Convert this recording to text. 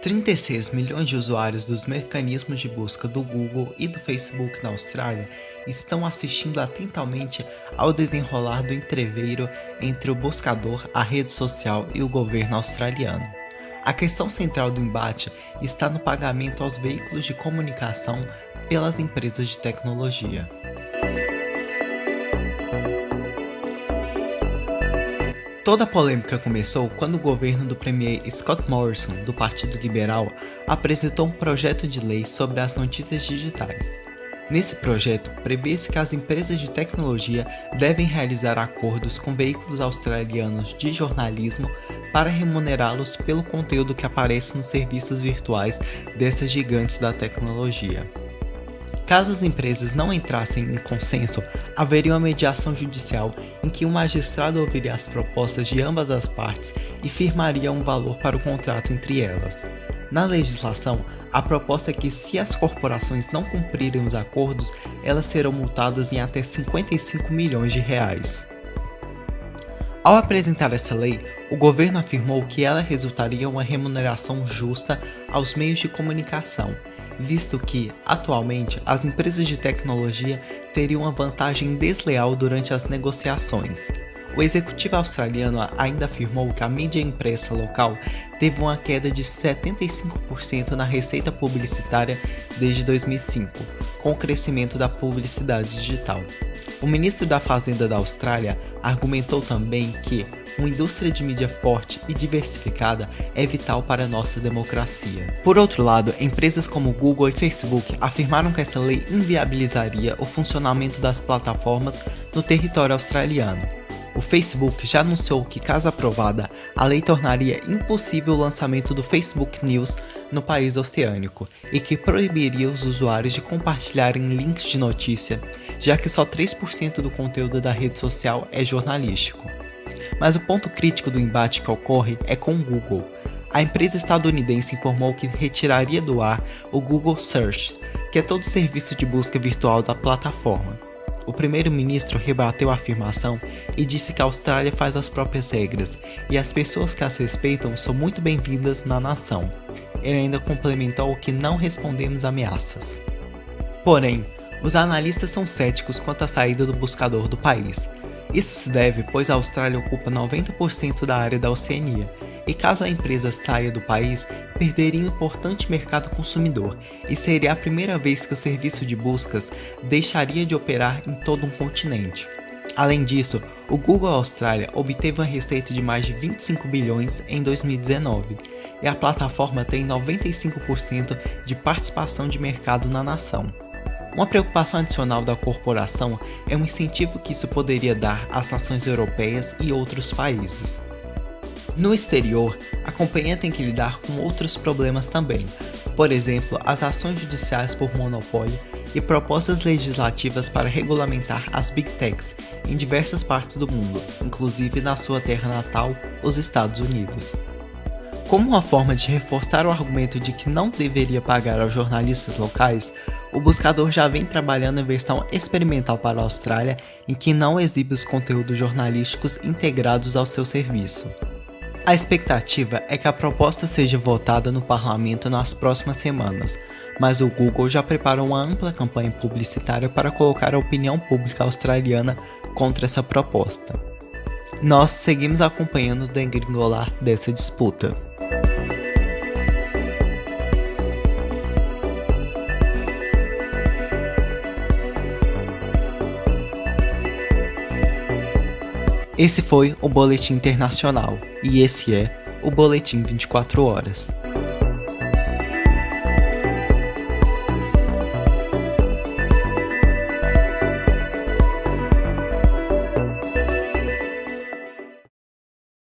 36 milhões de usuários dos mecanismos de busca do Google e do Facebook na Austrália estão assistindo atentamente ao desenrolar do entreveiro entre o buscador, a rede social e o governo australiano. A questão central do embate está no pagamento aos veículos de comunicação pelas empresas de tecnologia. Toda a polêmica começou quando o governo do premier Scott Morrison, do Partido Liberal, apresentou um projeto de lei sobre as notícias digitais. Nesse projeto, prevê-se que as empresas de tecnologia devem realizar acordos com veículos australianos de jornalismo para remunerá-los pelo conteúdo que aparece nos serviços virtuais dessas gigantes da tecnologia. Caso as empresas não entrassem em consenso, haveria uma mediação judicial em que um magistrado ouviria as propostas de ambas as partes e firmaria um valor para o contrato entre elas. Na legislação, a proposta é que se as corporações não cumprirem os acordos, elas serão multadas em até 55 milhões de reais. Ao apresentar essa lei, o governo afirmou que ela resultaria em uma remuneração justa aos meios de comunicação, visto que, atualmente, as empresas de tecnologia teriam uma vantagem desleal durante as negociações. O executivo australiano ainda afirmou que a mídia impressa local teve uma queda de 75% na receita publicitária desde 2005, com o crescimento da publicidade digital. O ministro da Fazenda da Austrália argumentou também que uma indústria de mídia forte e diversificada é vital para a nossa democracia. Por outro lado, empresas como Google e Facebook afirmaram que essa lei inviabilizaria o funcionamento das plataformas no território australiano. O Facebook já anunciou que, caso aprovada, a lei tornaria impossível o lançamento do Facebook News no país oceânico e que proibiria os usuários de compartilharem links de notícia, já que só 3% do conteúdo da rede social é jornalístico. Mas o ponto crítico do embate que ocorre é com o Google. A empresa estadunidense informou que retiraria do ar o Google Search, que é todo o serviço de busca virtual da plataforma. O primeiro-ministro rebateu a afirmação e disse que a Austrália faz as próprias regras e as pessoas que as respeitam são muito bem-vindas na nação. Ele ainda complementou que não respondemos ameaças. Porém, os analistas são céticos quanto à saída do buscador do país. Isso se deve pois a Austrália ocupa 90% da área da Oceania, e caso a empresa saia do país, perderia um importante mercado consumidor, e seria a primeira vez que o serviço de buscas deixaria de operar em todo um continente. Além disso, o Google Austrália obteve uma receita de mais de 25 bilhões em 2019, e a plataforma tem 95% de participação de mercado na nação. Uma preocupação adicional da corporação é o incentivo que isso poderia dar às nações europeias e outros países. No exterior, a companhia tem que lidar com outros problemas também, por exemplo, as ações judiciais por monopólio e propostas legislativas para regulamentar as Big Techs em diversas partes do mundo, inclusive na sua terra natal, os Estados Unidos. Como uma forma de reforçar o argumento de que não deveria pagar aos jornalistas locais, o buscador já vem trabalhando em versão experimental para a Austrália, em que não exibe os conteúdos jornalísticos integrados ao seu serviço. A expectativa é que a proposta seja votada no parlamento nas próximas semanas, mas o Google já preparou uma ampla campanha publicitária para colocar a opinião pública australiana contra essa proposta. Nós seguimos acompanhando o degringolar dessa disputa. Esse foi o Boletim Internacional e esse é o Boletim 24 Horas.